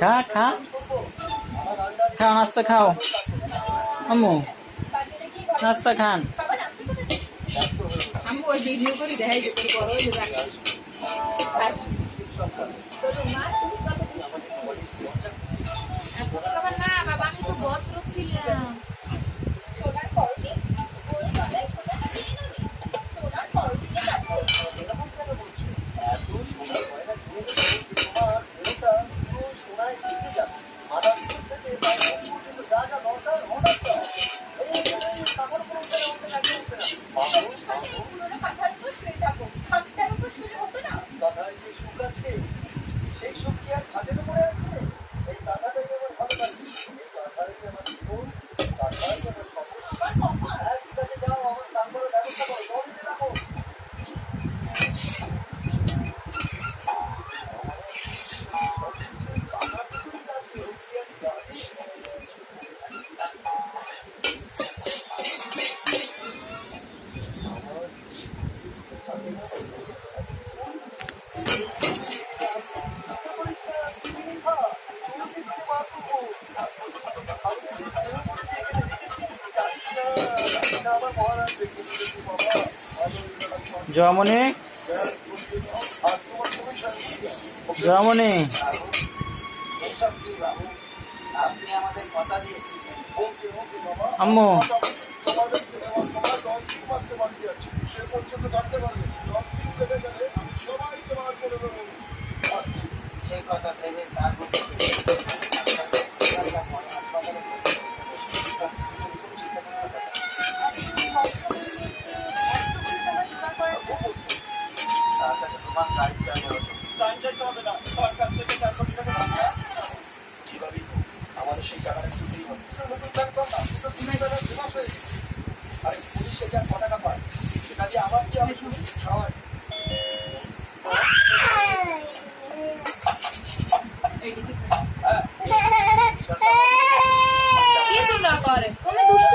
খা খা খাও, নাস্তা খাও আম্মু, নাস্তা খান। আমি ওই ভিডিও করে দেখাই যে বড় হয়ে যাবে। না বাবা, আমি তো ভদ্র ছিলাম। সোনার পরনে ওর গলায় সোনার চেইনও নেই, সোনার পরনে কাটে। এরকম কেন বলছো? এত সোনার গয়না কিনে দেবো যে তোমার মেয়েটা পুরো সোনায় ঢেকে যাবে। মাথার চুল থেকে পায়ের মুখ পর্যন্ত যা যা দরকার অর্ডার দাও। এই কাপড় কোনো উঠবে না, উঠবে না, উঠবে না। মানুষ এই পুরোনো কাঁথার উপর শুয়ে থাকো, খাটটার উপর শুয়ে হতো না? কাঁথায় যে সুখ আছে সেই সুখ কি আর খাটের উপরে আছে? এই কাঁথাটাই আমার ভালো লাগে। এই কাঁথায় যে আমার জীবন, কাঁথায় যে আমার সমস্যা। আমার কপাল। হ্যাঁ, ঠিক আছে, যাও আমার কান করার ব্যবস্থা করো, দরজা রাখো। জয়মণি, জয়মণি, এইসব কি বাবু? আপনি আমাদের কথা দিয়েছিলেন। ওকে ওকে বাবা, আম্মু, তোমাদের সবার 10 দিন বাঁচতে বাকি আছে। সে পর্যন্ত থাকতে পারবে। 10 দিন কেটে গেলে আমি সবাইকে বার করে দেবো। আসছি। সেই কথা ভেবে তার মধ্যে তোমার গাড়িটা